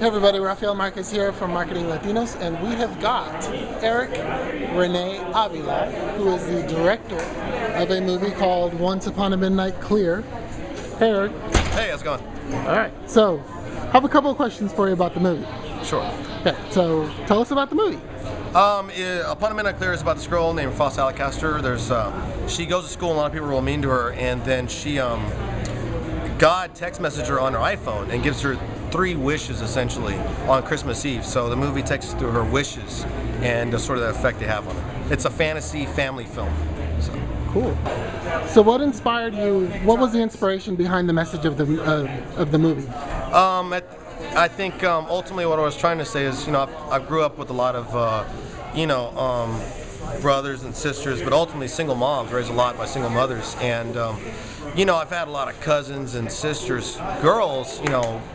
Hey everybody, Rafael Marquez here from Marketing Latinos, and we have got Arik Rene Avila, who is the director of a movie called Once Upon a Midnight Clear. Hey Arik. Hey, how's it going? Alright, so I have a couple of questions for you about the movie. Sure. Okay, so tell us about the movie. Upon a Midnight Clear is about this girl named Foss Alacaster. She goes to school and a lot of people are real mean to her, and then God text messaged her on her iPhone and gives her 3 wishes essentially on Christmas Eve. So the movie takes us through her wishes and sort of the effect they have on her. It's a fantasy family film. So. Cool. So what inspired you? What was the inspiration behind the message of the movie? I think ultimately what I was trying to say is, I grew up with a lot of, brothers and sisters, but ultimately single moms, raised a lot by single mothers, and I've had a lot of cousins and sisters, girls,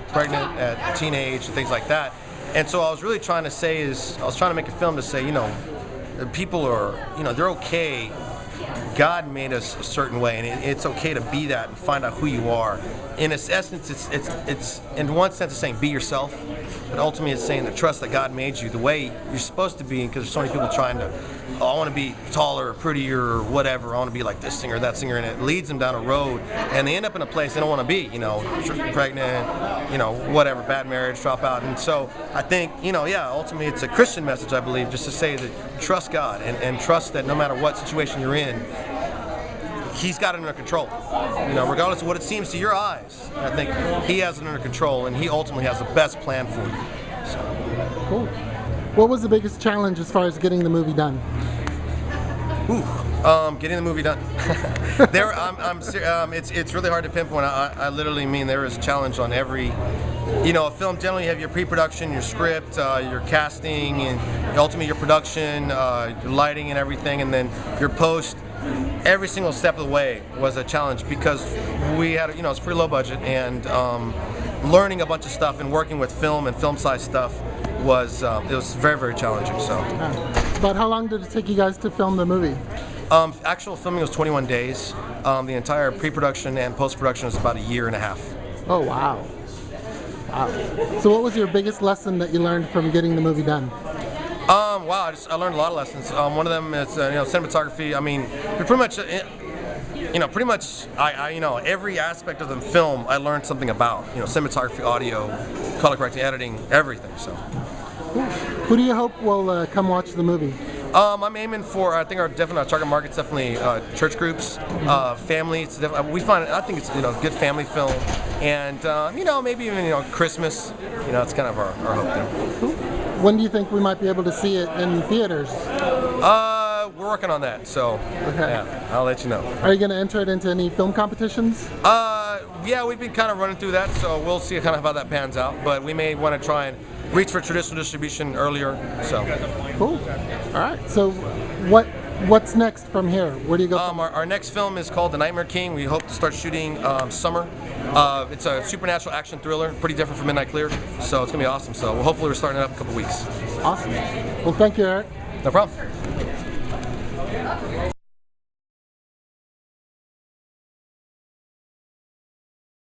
pregnant at teenage and things like that. And so I was really trying to say I was trying to make a film to say, people are, they're okay. God made us a certain way, and it's okay to be that and find out who you are. In its essence, it's in one sense it's saying be yourself, but ultimately it's saying to trust that God made you the way you're supposed to be. Because there's so many people trying to, I want to be taller or prettier or whatever, I want to be like this singer or that singer, and it leads them down a road, and they end up in a place they don't want to be. Pregnant, whatever, bad marriage, drop out. And so I think, ultimately it's a Christian message, I believe, just to say that trust God and trust that no matter what situation you're in, He's got it under control. Regardless of what it seems to your eyes, I think He has it under control, and He ultimately has the best plan for you. So. Cool. What was the biggest challenge as far as getting the movie done? Getting the movie done. It's really hard to pinpoint. I literally mean there is a challenge on every. A film generally you have your pre-production, your script, your casting, and ultimately your production, your lighting and everything, and then your post. Every single step of the way was a challenge because we had, it's pretty low budget, and learning a bunch of stuff and working with film and film size stuff was very, very challenging. So. But how long did it take you guys to film the movie? Actual filming was 21 days. The entire pre-production and post-production was about 1.5 years. Oh wow. Wow. So what was your biggest lesson that you learned from getting the movie done? Wow, I learned a lot of lessons. One of them is cinematography. I mean, pretty much every aspect of the film I learned something about. Cinematography, audio, color correcting, editing, everything. So. Who do you hope will come watch the movie? I'm aiming for, I think our target market's definitely church groups, family. I think it's a good family film, and maybe even Christmas. It's kind of our hope there. Cool. When do you think we might be able to see it in theaters? We're working on that, so yeah, I'll let you know. Are you going to enter it into any film competitions? Yeah, we've been kind of running through that, so we'll see kind of how that pans out. But we may want to try and reach for traditional distribution earlier. So cool. All right. So what's next from here? Where do you go? Our next film is called The Nightmare King. We hope to start shooting summer. It's a supernatural action thriller, pretty different from Midnight Clear, so it's gonna be awesome. So hopefully we're starting it up in a couple weeks. Awesome. Well, thank you, Arik. No problem.